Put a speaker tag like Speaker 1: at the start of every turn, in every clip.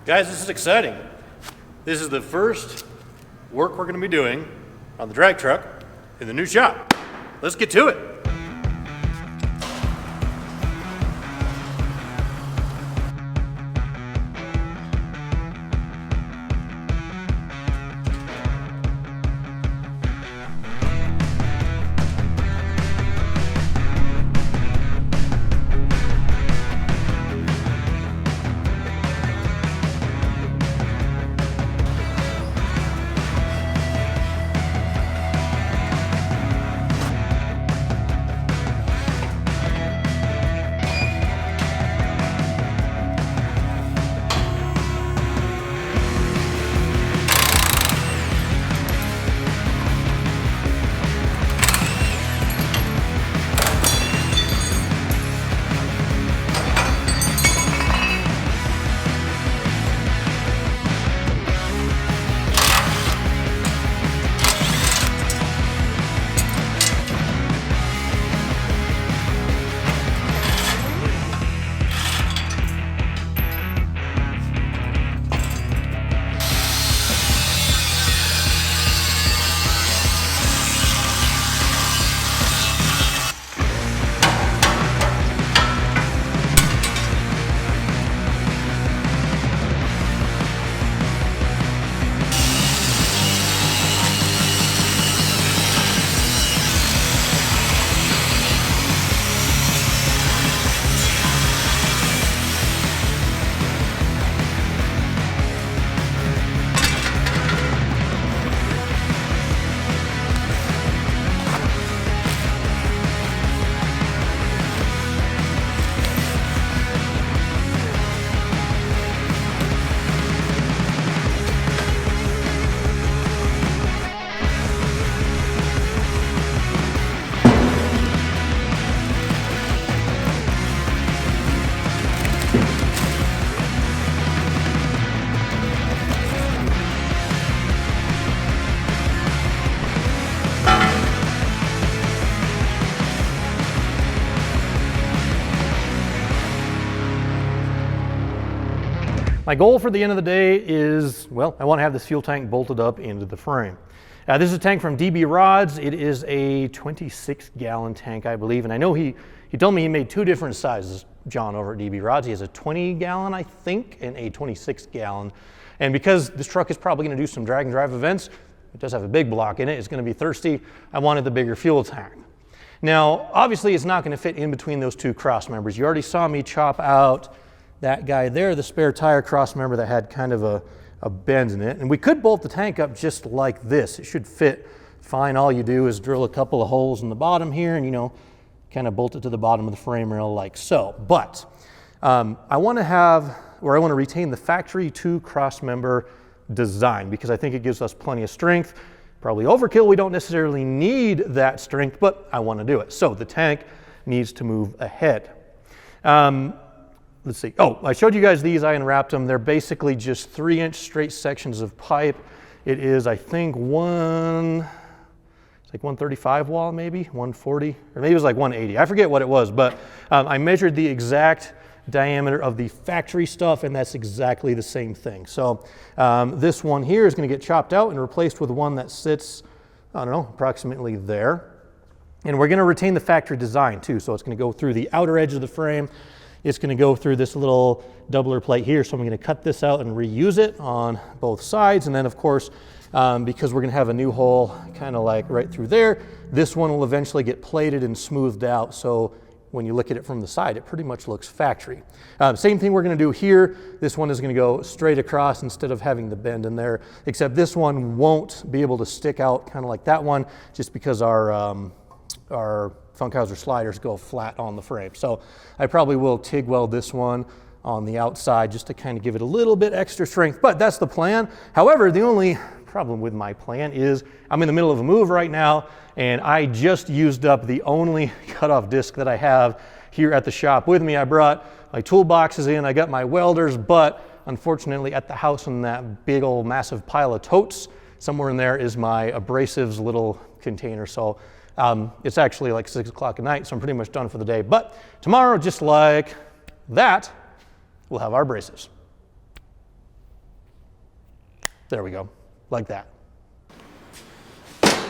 Speaker 1: Guys, this is exciting. This is the first work we're going to be doing on the drag truck in the new shop. Let's get to it. My goal for the end of the day is, well, I want to have this fuel tank bolted up into the frame. This is a tank from DB Rods. It is a 26-gallon tank, I believe, and I know he told me he made two different sizes, John, over at DB Rods. He has a 20-gallon, I think, and a 26-gallon. And because this truck is probably going to do some drag and drive events, it does have a big block in it, it's going to be thirsty, I wanted the bigger fuel tank. Now, obviously, it's not going to fit in between those two cross members. You already saw me chop out that guy there, the spare tire cross member that had kind of a bend in it. And we could bolt the tank up just like this. It should fit fine. All you do is drill a couple of holes in the bottom here and, you know, kind of bolt it to the bottom of the frame rail like so. But I want to retain the factory 2 cross member design because I think it gives us plenty of strength. Probably overkill. We don't necessarily need that strength, but I want to do it. So the tank needs to move ahead. Let's see. Oh, I showed you guys these. I unwrapped them. They're basically just 3-inch straight sections of pipe. It is, I think, it's like 135 wall, maybe 140, or maybe it was like 180. I forget what it was, but I measured the exact diameter of the factory stuff, and that's exactly the same thing. So this one here is going to get chopped out and replaced with one that sits, I don't know, approximately there. And we're going to retain the factory design too. So it's going to go through the outer edge of the frame. It's going to go through this little doubler plate here. So I'm going to cut this out and reuse it on both sides. And then of course, because we're going to have a new hole kind of like right through there, this one will eventually get plated and smoothed out. So when you look at it from the side, it pretty much looks factory. Same thing we're going to do here. This one is going to go straight across instead of having the bend in there, except this one won't be able to stick out kind of like that one just because our Funkhauser sliders go flat on the frame. So I probably will TIG weld this one on the outside just to kind of give it a little bit extra strength, but that's the plan. However, the only problem with my plan is I'm in the middle of a move right now and I just used up the only cutoff disc that I have here at the shop with me. I brought my toolboxes in, I got my welders, but unfortunately at the house in that big old massive pile of totes, somewhere in there is my abrasives little container. So it's actually like 6 o'clock at night, so I'm pretty much done for the day. But tomorrow, just like that, we'll have our abrasives. There we go, like that.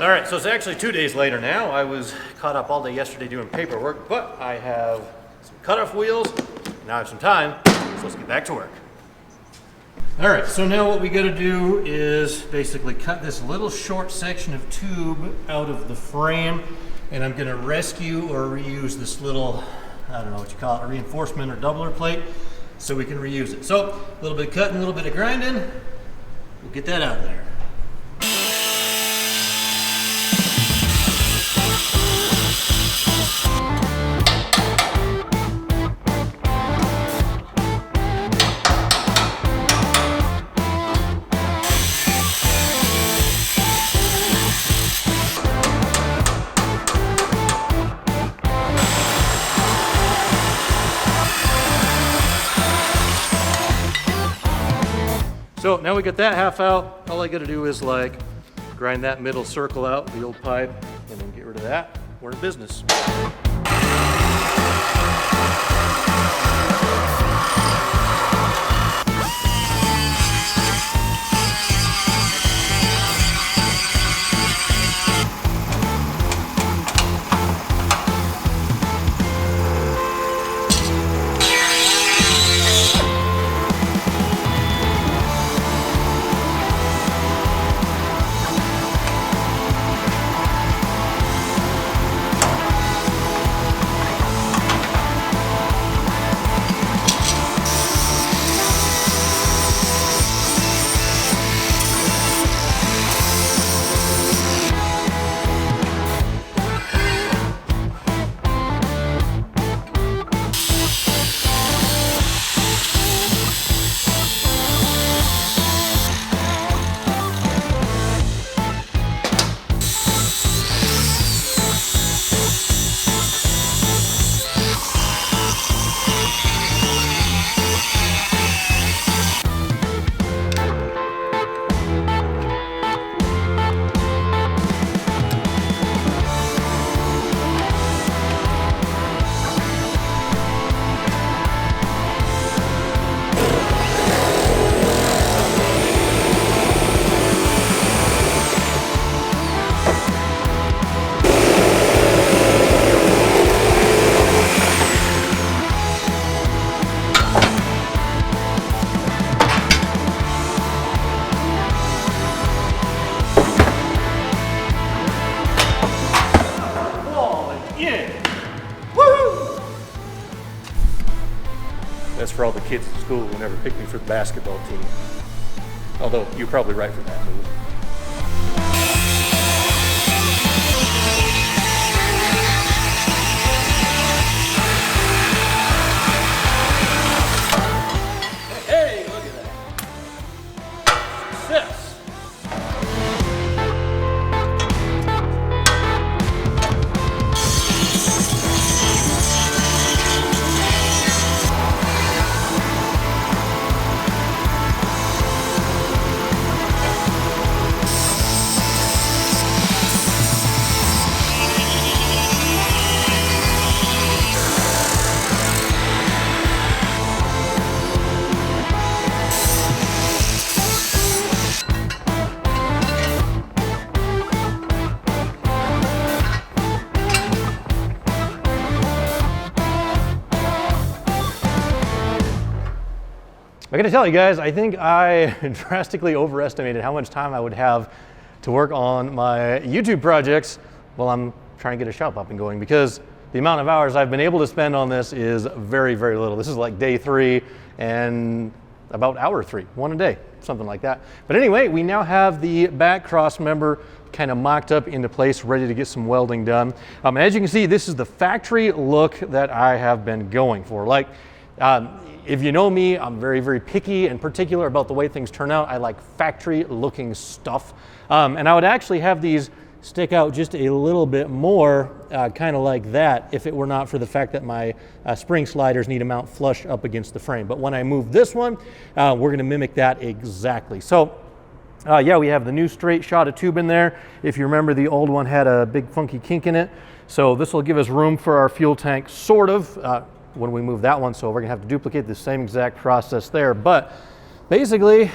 Speaker 1: All right, so it's actually 2 days later now. I was caught up all day yesterday doing paperwork, but I have some cutoff wheels. Now I have some time, so let's get back to work. All right, so now what we gotta do is basically cut this little short section of tube out of the frame, and I'm gonna rescue or reuse this little, I don't know what you call it, a reinforcement or doubler plate, so we can reuse it. So a little bit of cutting, a little bit of grinding, we'll get that out there. So now we get that half out, all I gotta do is like grind that middle circle out, the old pipe, and then get rid of that. We're in business. That's for all the kids at school who never picked me for the basketball team. Although you're probably right for that move. Hey, look at that. Success. I gotta tell you guys, I think I drastically overestimated how much time I would have to work on my YouTube projects while I'm trying to get a shop up and going, because the amount of hours I've been able to spend on this is very, very little. This is like day 3 and about hour 3, 1 a day, something like that. But anyway, we now have the back cross member kind of mocked up into place, ready to get some welding done. As you can see, this is the factory look that I have been going for. Like, if you know me, I'm very, very picky and particular about the way things turn out. I like factory looking stuff. And I would actually have these stick out just a little bit more, kind of like that, if it were not for the fact that my spring sliders need to mount flush up against the frame. But when I move this one, we're gonna mimic that exactly. So yeah, we have the new straight shot of tube in there. If you remember, the old one had a big funky kink in it. So this will give us room for our fuel tank, sort of, when we move that one. So we're gonna have to duplicate the same exact process there. But basically,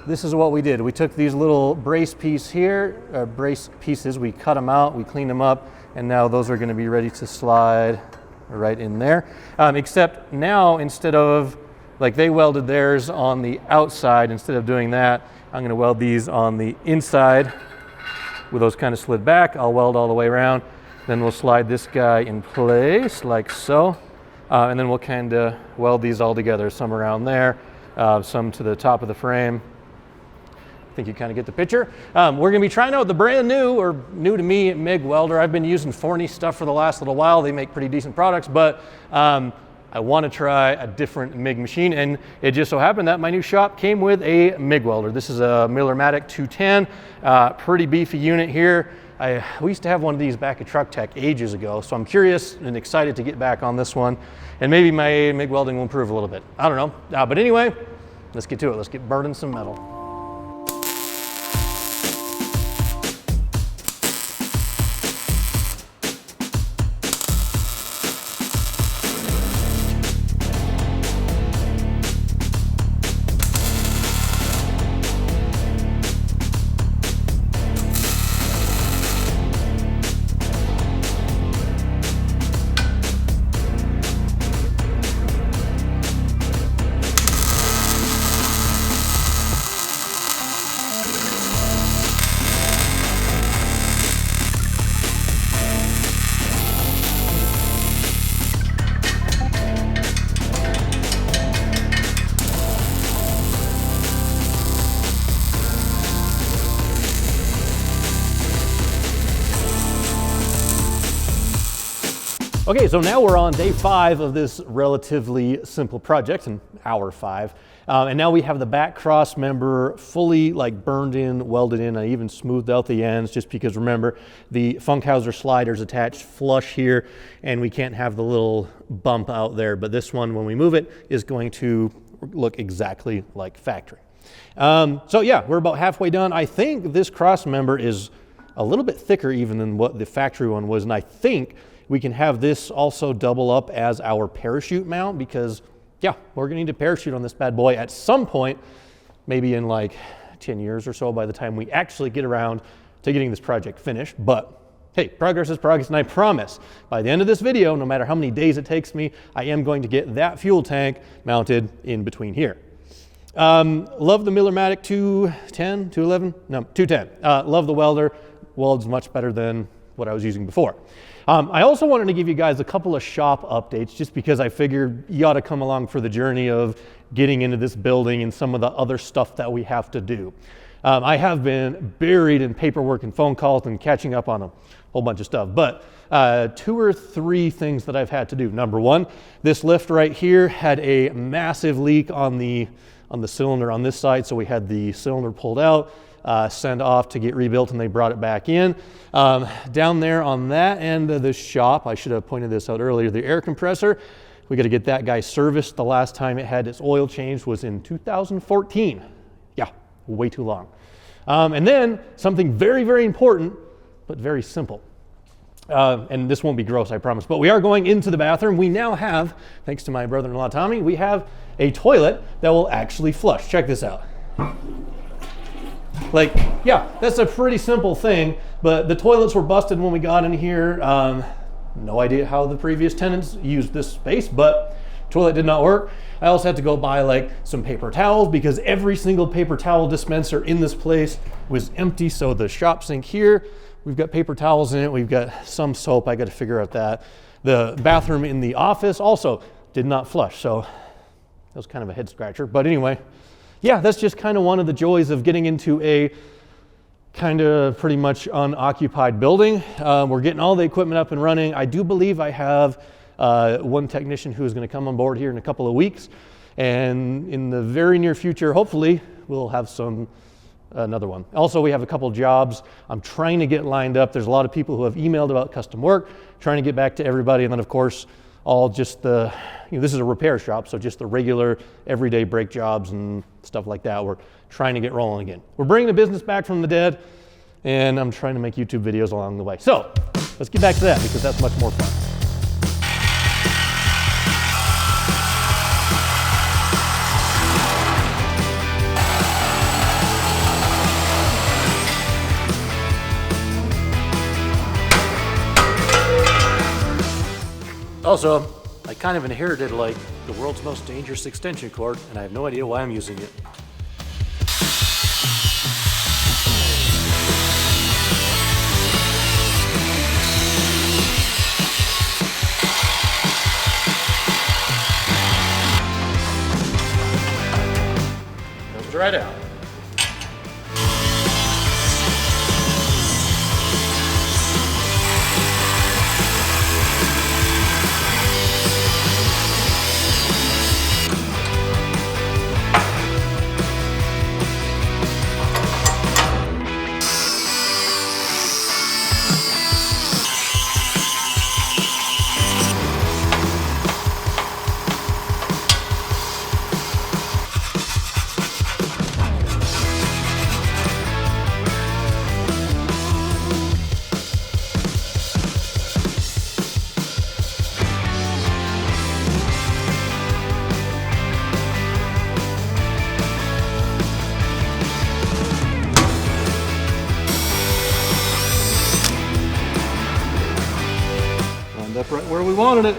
Speaker 1: this is what we did. We took these little brace pieces, we cut them out, we cleaned them up, and now those are going to be ready to slide right in there. Except now, instead of, like they welded theirs on the outside, instead of doing that, I'm going to weld these on the inside with those kind of slid back. I'll weld all the way around. Then we'll slide this guy in place like so. And then we'll kind of weld these all together, some around there, some to the top of the frame. I think you kind of get the picture. We're going to be trying out the brand new, or new to me, MIG welder. I've been using Forney stuff for the last little while. They make pretty decent products, but I want to try a different MIG machine, and it just so happened that my new shop came with a MIG welder. This is a Millermatic 210, pretty beefy unit here. We used to have one of these back at Truck Tech ages ago, so I'm curious and excited to get back on this one, and maybe my MIG welding will improve a little bit. I don't know, but anyway, let's get to it. Let's get burning some metal. Okay, so now we're on day 5 of this relatively simple project, and hour 5. And now we have the back cross member fully like burned in, welded in. I even smoothed out the ends just because, remember, the Funkhauser slider's attached flush here and we can't have the little bump out there. But this one, when we move it, is going to look exactly like factory. So yeah, we're about halfway done. I think this cross member is a little bit thicker even than what the factory one was, and I think we can have this also double up as our parachute mount, because yeah, we're gonna need a parachute on this bad boy at some point, maybe in like 10 years or so by the time we actually get around to getting this project finished. But hey, progress is progress, and I promise by the end of this video, no matter how many days it takes me, I am going to get that fuel tank mounted in between here. Love the Millermatic 210, 211? No, 210. Love the welder. Welds much better than what I was using before. I also wanted to give you guys a couple of shop updates, just because I figured you ought to come along for the journey of getting into this building and some of the other stuff that we have to do. I have been buried in paperwork and phone calls and catching up on a whole bunch of stuff, but 2 or 3 things that I've had to do. Number 1, this lift right here had a massive leak on the cylinder on this side, so we had the cylinder pulled out, sent off to get rebuilt, and they brought it back in. Down there on that end of the shop, I should have pointed this out earlier, the air compressor, we got to get that guy serviced. The last time it had its oil changed was in 2014. Yeah, way too long. And then something very, very important, but very simple. And this won't be gross, I promise, but we are going into the bathroom. We now have, thanks to my brother-in-law Tommy, we have a toilet that will actually flush. Check this out. Like, yeah, that's a pretty simple thing, but the toilets were busted when we got in here. No idea how the previous tenants used this space, but toilet did not work. I also had to go buy like some paper towels, because every single paper towel dispenser in this place was empty. So the shop sink here, we've got paper towels in it. We've got some soap. I got to figure out that. The bathroom in the office also did not flush. So that was kind of a head scratcher. But anyway, yeah, that's just kind of one of the joys of getting into a kind of pretty much unoccupied building. We're getting all the equipment up and running. I do believe I have one technician who is going to come on board here in a couple of weeks. And in the very near future, hopefully, we'll have another one. Also, we have a couple jobs I'm trying to get lined up. There's a lot of people who have emailed about custom work, trying to get back to everybody. And then, of course, all just the, this is a repair shop, so just the regular everyday brake jobs and stuff like that. We're trying to get rolling again. We're bringing the business back from the dead, and I'm trying to make YouTube videos along the way. So let's get back to that, because that's much more fun. Also, I kind of inherited like the world's most dangerous extension cord, and I have no idea why I'm using it. Comes right out. Up right where we wanted it.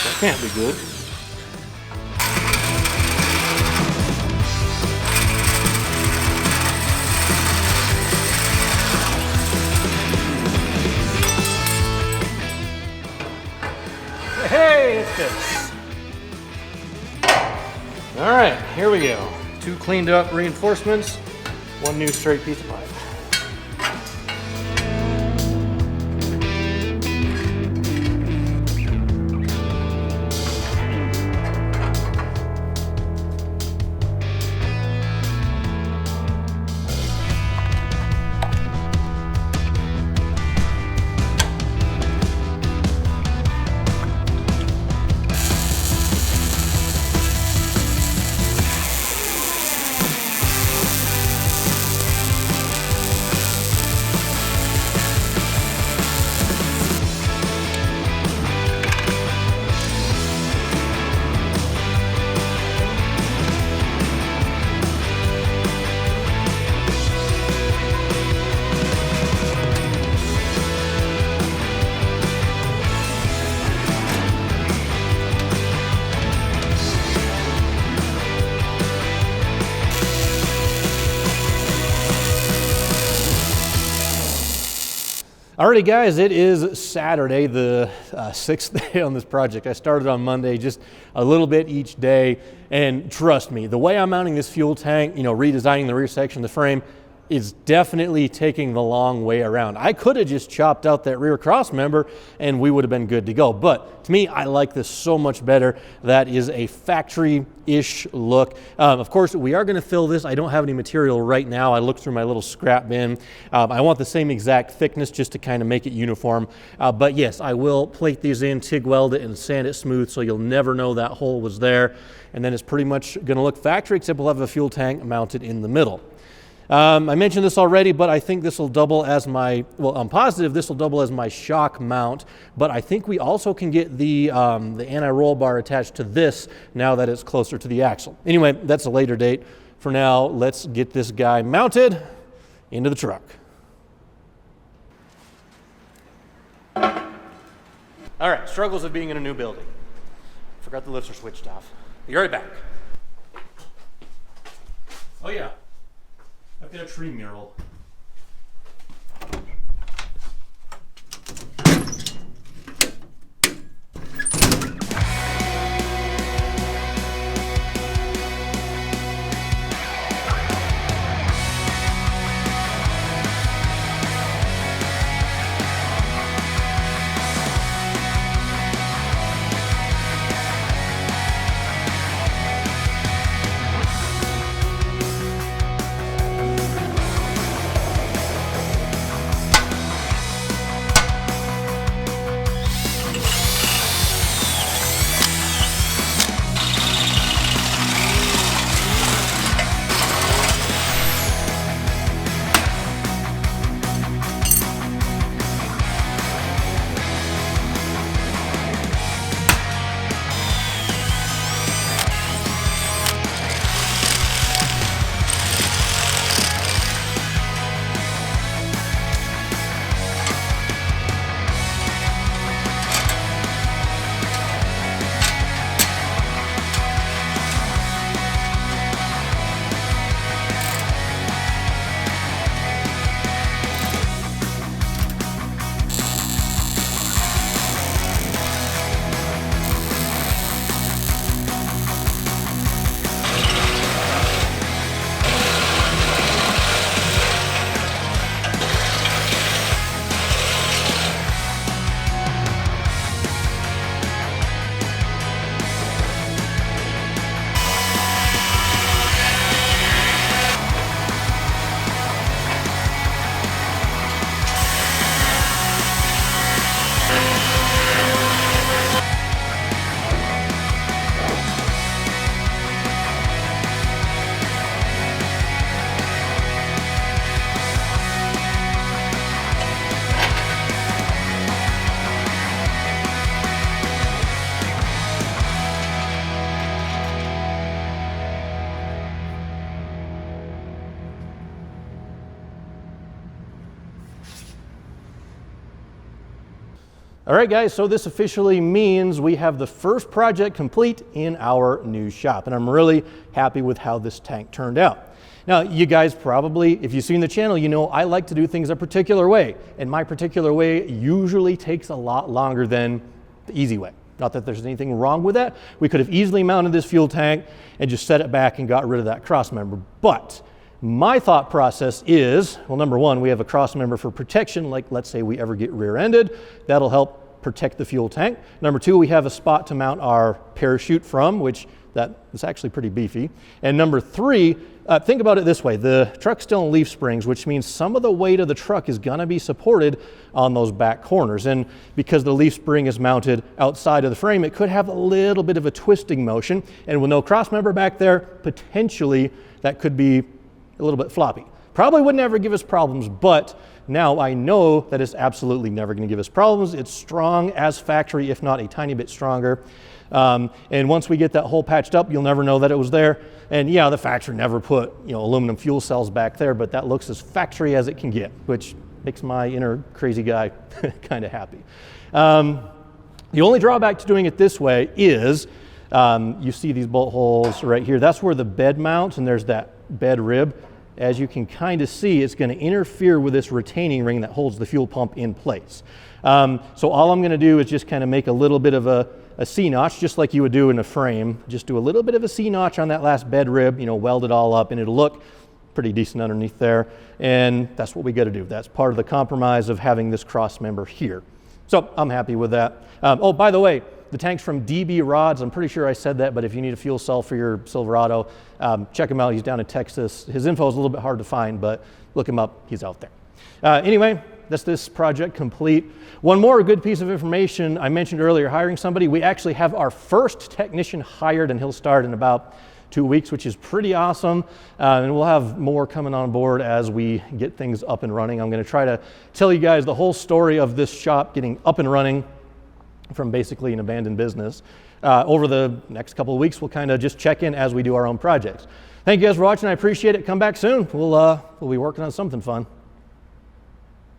Speaker 1: That can't be good. Hey, it's fixed. All right, here we go. 2 cleaned up reinforcements, 1 new straight piece of pipe. Alrighty guys, it is Saturday, the 6th day on this project. I started on Monday, just a little bit each day, and trust me, the way I'm mounting this fuel tank, redesigning the rear section of the frame, is definitely taking the long way around. I could have just chopped out that rear cross member and we would have been good to go. But to me, I like this so much better. That is a factory-ish look. Of course, we are gonna fill this. I don't have any material right now. I looked through my little scrap bin. I want the same exact thickness just to kind of make it uniform. But yes, I will plate these in, TIG weld it, and sand it smooth so you'll never know that hole was there. And then it's pretty much gonna look factory, except we'll have a fuel tank mounted in the middle. I mentioned this already, but I think this will double as my, well, I'm positive this will double as my shock mount, but I think we also can get the anti-roll bar attached to this now that it's closer to the axle. Anyway, that's a later date. For now, let's get this guy mounted into the truck. All right, struggles of being in a new building. Forgot the lifts are switched off. Be right back. Oh yeah. I've got a tree mural. All right, guys, so this officially means we have the first project complete in our new shop, and I'm really happy with how this tank turned out. Now, you guys probably, if you've seen the channel, you know I like to do things a particular way, and my particular way usually takes a lot longer than the easy way. Not that there's anything wrong with that. We could have easily mounted this fuel tank and just set it back and got rid of that cross member, but my thought process is, well, number one, we have a cross member for protection, like let's say we ever get rear-ended. That'll help protect the fuel tank. Number two, we have a spot to mount our parachute from, which that is actually pretty beefy. And number three, think about it this way. The truck's still in leaf springs, which means some of the weight of the truck is gonna be supported on those back corners. And because the leaf spring is mounted outside of the frame, it could have a little bit of a twisting motion. And with no cross member back there, potentially that could be a little bit floppy. Probably would never give us problems, but now I know that it's absolutely never going to give us problems. It's strong as factory, if not a tiny bit stronger. And once we get that hole patched up, you'll never know that it was there. And yeah, the factory never put, aluminum fuel cells back there, but that looks as factory as it can get, which makes my inner crazy guy kind of happy. The only drawback to doing it this way is you see these bolt holes right here. That's where the bed mounts, and there's that bed rib. As you can kind of see, it's going to interfere with this retaining ring that holds the fuel pump in place. So all I'm going to do is just kind of make a little bit of a C-notch, just like you would do in a frame. Just do a little bit of a C-notch on that last bed rib, weld it all up, and it'll look pretty decent underneath there. And that's what we got to do. That's part of the compromise of having this cross member here. So I'm happy with that. Oh, by the way, the tank's from DB Rods. I'm pretty sure I said that, but if you need a fuel cell for your Silverado, check him out. He's down in Texas. His info is a little bit hard to find, but look him up. He's out there. Anyway, that's this project complete. One more good piece of information. I mentioned earlier hiring somebody. We actually have our first technician hired, and he'll start in about 2 weeks, which is pretty awesome. And we'll have more coming on board as we get things up and running. I'm going to try to tell you guys the whole story of this shop getting up and running from basically an abandoned business. Over the next couple of weeks, we'll kind of just check in as we do our own projects. Thank you guys for watching. I appreciate it. Come back soon. We'll be working on something fun.